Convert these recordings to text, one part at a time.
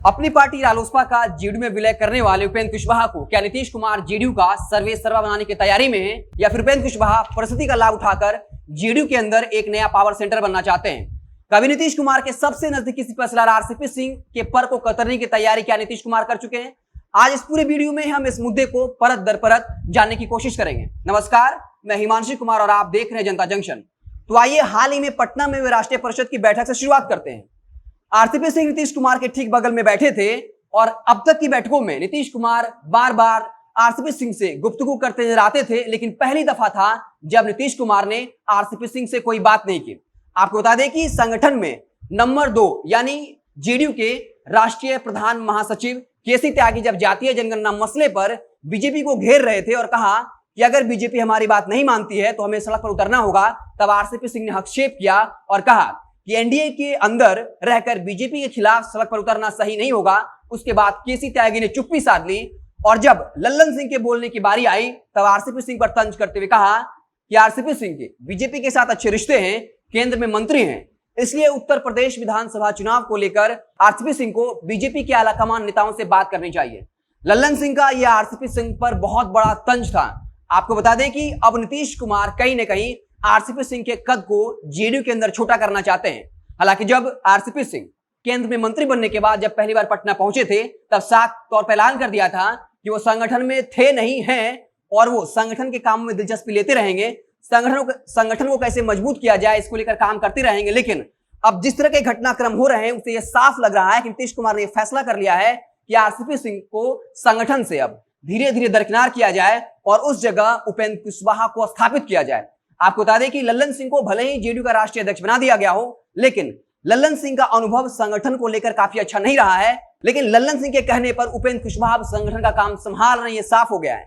अपनी पार्टी रालोसपा का जेडीयू में विलय करने वाले उपेंद्र कुशवाहा को क्या नीतीश कुमार जेडीयू का सर्वे सर्वा बनाने की तैयारी में है या फिर उपेंद्र कुशवाहा परिस्थिति का लाभ उठाकर जेडीयू के अंदर एक नया पावर सेंटर बनना चाहते हैं? कभी नीतीश कुमार के सबसे नजदीकी सिपहसालार आरसीपी सिंह के पर को कतरने की तैयारी क्या नीतीश कुमार कर चुके हैं? आज इस पूरे वीडियो में हम इस मुद्दे को परत दर परत जानने की कोशिश करेंगे। नमस्कार, मैं हिमांशु कुमार और आप देख रहे हैं जनता जंक्शन। तो आइए हाल ही में पटना में राष्ट्रीय परिषद की बैठक से शुरुआत करते हैं। आरसीपी सिंह नीतीश कुमार के ठीक बगल में बैठे थे और अब तक की बैठकों में नीतीश कुमार बार बार आरसीपी सिंह से गुफ्तगू करते नजर आते थे, लेकिन पहली दफा था जब नीतीश कुमार ने आरसीपी सिंह से कोई बात नहीं की। आपको बता दें कि संगठन में नंबर 2 यानी जेडीयू के राष्ट्रीय प्रधान महासचिव केसी त्यागी जब जातीय जनगणना मसले पर बीजेपी को घेर रहे थे और कहा कि अगर बीजेपी हमारी बात नहीं मानती है तो हमें सड़क पर उतरना होगा, तब आरसीपी सिंह ने हस्तक्षेप किया और कहा कि एनडीए के अंदर रहकर बीजेपी के खिलाफ सड़क पर उतरना सही नहीं होगा। उसके बाद केसी त्यागी ने चुप्पी साध ली और जब लल्लन सिंह के बोलने की बारी आई तब आरसीपी सिंह पर तंज करते हुए कहा कि आरसीपी सिंह के बीजेपी के साथ अच्छे रिश्ते हैं, केंद्र में मंत्री हैं, इसलिए उत्तर प्रदेश विधानसभा चुनाव को लेकर आरसीपी सिंह को बीजेपी के आलाकमान नेताओं से बात करनी चाहिए। लल्लन सिंह का यह आरसीपी सिंह पर बहुत बड़ा तंज था। आपको बता दें कि अब नीतीश कुमार कहीं ना कहीं आरसीपी सिंह के कद को जेडीयू के अंदर छोटा करना चाहते हैं। हालांकि जब आरसीपी सिंह केंद्र में मंत्री बनने के बाद जब पहली बार पटना पहुंचे थे तब साफ तौर पर ऐलान कर दिया था कि वो संगठन में थे नहीं हैं और वो संगठन के काम में दिलचस्पी लेते रहेंगे, संगठन को कैसे मजबूत किया जाए इसको लेकर काम करते रहेंगे। लेकिन अब जिस तरह के घटनाक्रम हो रहे हैं उससे यह साफ लग रहा है कि नीतीश कुमार ने फैसला कर लिया है कि आरसीपी सिंह को संगठन से अब धीरे धीरे दरकिनार किया जाए और उस जगह उपेंद्र कुशवाहा को स्थापित किया जाए। आपको बता दें कि लल्लन सिंह को भले ही जेडीयू का राष्ट्रीय अध्यक्ष बना दिया गया हो, लेकिन लल्लन सिंह का अनुभव संगठन को लेकर काफी अच्छा नहीं रहा है। लेकिन लल्लन सिंह के कहने पर उपेंद्र कुशवाहा संगठन का काम संभाल रहे हैं, ये साफ हो गया है।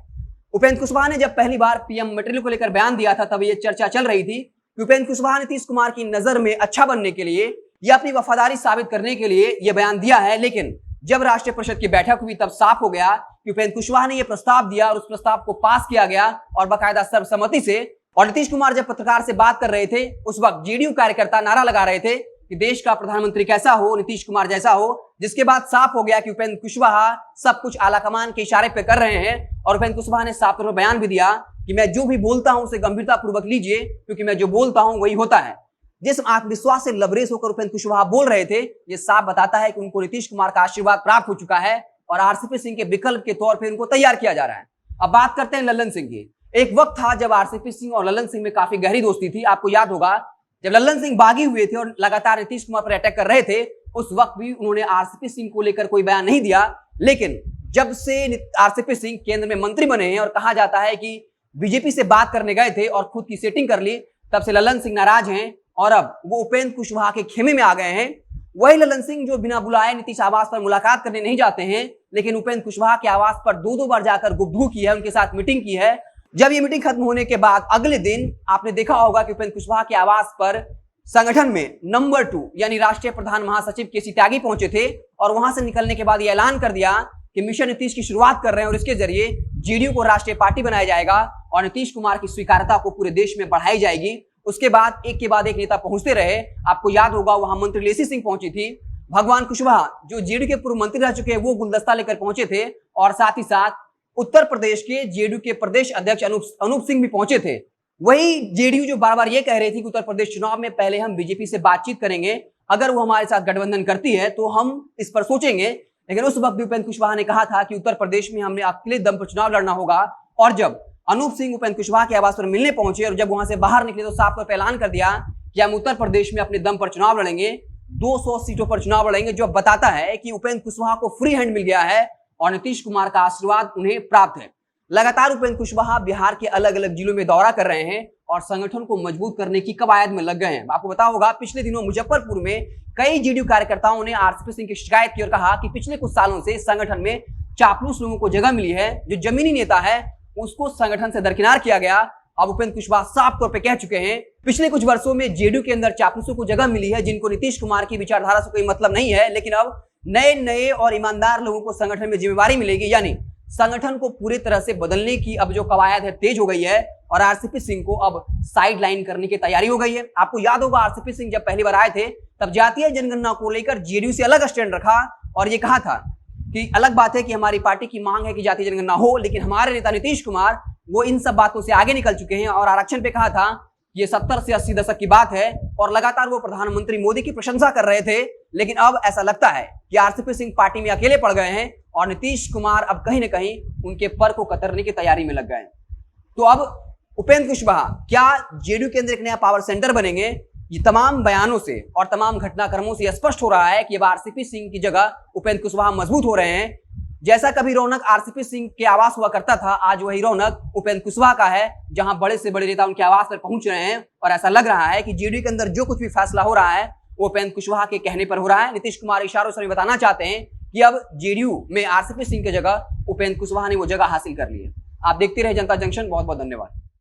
उपेंद्र कुशवाहा ने जब पहली बार पीएम मटेरियल को लेकर बयान दिया था तब यह चर्चा चल रही थी कि उपेंद्र कुशवाहा नीतीश कुमार की नजर में अच्छा बनने के लिए या अपनी वफादारी साबित करने के लिए यह बयान दिया है। लेकिन जब राष्ट्रीय परिषद की बैठक हुई तब साफ हो गया कि उपेंद्र कुशवाहा ने यह प्रस्ताव दिया और उस प्रस्ताव को पास किया गया और बाकायदा सर्वसम्मति से। और नीतीश कुमार जब पत्रकार से बात कर रहे थे उस वक्त जेडीयू कार्यकर्ता नारा लगा रहे थे कि देश का प्रधानमंत्री कैसा हो, नीतीश कुमार जैसा हो, जिसके बाद साफ हो गया कि उपेंद्र कुशवाहा सब कुछ आलाकमान के इशारे पे कर रहे हैं। और उपेंद्र कुशवाहा ने साफ तौर पर बयान भी दिया कि मैं जो भी बोलता हूं उसे गंभीरता पूर्वक लीजिए, क्योंकि मैं जो बोलता हूं वही होता है। जिस आत्मविश्वास से लबरेज होकर उपेंद्र कुशवाहा बोल रहे थे, ये साफ बताता है कि उनको नीतीश कुमार का आशीर्वाद प्राप्त हो चुका है और आरसीपी सिंह के विकल्प के तौर पर उनको तैयार किया जा रहा है। अब बात करते हैं लल्लन सिंह की। एक वक्त था जब आरसीपी सिंह और लल्लन सिंह में काफी गहरी दोस्ती थी। आपको याद होगा जब लल्लन सिंह बागी हुए थे और लगातार नीतीश कुमार पर अटैक कर रहे थे, उस वक्त भी उन्होंने आरसीपी सिंह को लेकर कोई बयान नहीं दिया। लेकिन जब से आरसीपी सिंह केंद्र में मंत्री बने हैं और कहा जाता है कि बीजेपी से बात करने गए थे और खुद की सेटिंग कर ली, तब से लल्लन सिंह नाराज हैं और अब वो उपेंद्र कुशवाहा के खेमे में आ गए हैं। वही लल्लन सिंह जो बिना बुलाए नीतीश आवास पर मुलाकात करने नहीं जाते हैं, लेकिन उपेंद्र कुशवाहा के आवास पर 2-2 बार जाकर गुफ्तगू की है, उनके साथ मीटिंग की है। जब ये मीटिंग खत्म होने के बाद अगले दिन आपने देखा होगा कि उपेंद्र कुशवाहा के आवास पर संगठन में नंबर 2 यानी राष्ट्रीय प्रधान महासचिव केसी त्यागी पहुंचे थे और वहां से निकलने के बाद यह ऐलान कर दिया कि मिशन नीतीश की शुरुआत कर रहे हैं और इसके जरिए जेडीयू को राष्ट्रीय पार्टी बनाया जाएगा और नीतीश कुमार की स्वीकार्यता को पूरे देश में बढ़ाई जाएगी। उसके बाद एक के बाद एक नेता पहुंचते रहे। आपको याद होगा वहां मंत्री लेसी सिंह पहुंची थी, भगवान कुशवाहा जो जेडीयू के पूर्व मंत्री रह चुके हैं वो गुलदस्ता लेकर पहुंचे थे और साथ ही साथ उत्तर प्रदेश के जेडीयू के प्रदेश अध्यक्ष अनूप सिंह भी पहुंचे थे। वही जेडीयू जो बार बार ये कह रही थी कि उत्तर प्रदेश चुनाव में पहले हम बीजेपी से बातचीत करेंगे, अगर वो हमारे साथ गठबंधन करती है तो हम इस पर सोचेंगे। लेकिन उस वक्त भी उपेंद्र कुशवाहा ने कहा था कि उत्तर प्रदेश में हमने अकेले दम पर चुनाव लड़ना होगा। और जब अनूप सिंह उपेंद्र कुशवाहा के आवास पर मिलने पहुंचे और जब वहां से बाहर निकले तो साफ तौर पर ऐलान कर दिया कि हम उत्तर प्रदेश में अपने दम पर चुनाव लड़ेंगे, 200 सीटों पर चुनाव लड़ेंगे, जो बताता है कि उपेंद्र कुशवाहा को फ्री हैंड मिल गया है और नीतीश कुमार का आशीर्वाद उन्हें प्राप्त है। लगातार उपेंद्र कुशवाहा बिहार के अलग अलग जिलों में दौरा कर रहे हैं और संगठन को मजबूत करने की कवायद में लग गए हैं। आपको पता होगा पिछले दिनों मुजफ्फरपुर में कई जेडीयू कार्यकर्ताओं ने आरसीपी सिंह की शिकायत की और कहा कि पिछले कुछ सालों से संगठन में चापलूस लोगों को जगह मिली है, जो जमीनी नेता है उसको संगठन से दरकिनार किया गया। अब उपेंद्र कुशवाहा साफ तौर पर कह चुके हैं पिछले कुछ वर्षों में जेडीयू के अंदर चापलूसों को जगह मिली है, जिनको नीतीश कुमार की विचारधारा से कोई मतलब नहीं है। लेकिन अब नए और ईमानदार लोगों को संगठन में जिम्मेवारी मिलेगी, यानी संगठन को पूरी तरह से बदलने की अब जो कवायद है तेज हो गई है और आरसीपी सिंह को अब साइड लाइन करने की तैयारी हो गई है। आपको याद होगा आरसीपी सिंह जब पहली बार आए थे तब जातीय जनगणना को लेकर जेडीयू से अलग स्टैंड रखा और ये कहा था कि अलग बात है कि हमारी पार्टी की मांग है कि जातीय जनगणना हो, लेकिन हमारे नेता नीतीश कुमार वो इन सब बातों से आगे निकल चुके हैं और आरक्षण पे कहा था ये 70 से 80 दशक की बात है और लगातार वो प्रधानमंत्री मोदी की प्रशंसा कर रहे थे। लेकिन अब ऐसा लगता है कि आरसीपी सिंह पार्टी में अकेले पड़ गए हैं और नीतीश कुमार अब कहीं ना कहीं उनके पर को कतरने की तैयारी में लग गए। तो अब उपेंद्र कुशवाहा क्या जेडीयू के अंदर एक नया पावर सेंटर बनेंगे? ये तमाम बयानों से और तमाम घटनाक्रमों से स्पष्ट हो रहा है कि अब आरसीपी सिंह की जगह उपेंद्र कुशवाहा मजबूत हो रहे हैं। जैसा कभी रौनक आरसीपी सिंह के आवास हुआ करता था, आज वही रौनक उपेंद्र कुशवाहा का है, जहां बड़े से बड़े नेता उनके आवास पर पहुंच रहे हैं और ऐसा लग रहा है कि जेडीयू के अंदर जो कुछ भी फैसला हो रहा है वो उपेंद्र कुशवाहा के कहने पर हो रहा है। नीतीश कुमार इशारों से बताना चाहते हैं कि अब जेडीयू में आरसीपी सिंह की जगह उपेंद्र कुशवाहा ने वो जगह हासिल कर ली है। आप देखते रहे जनता जंक्शन। बहुत बहुत धन्यवाद।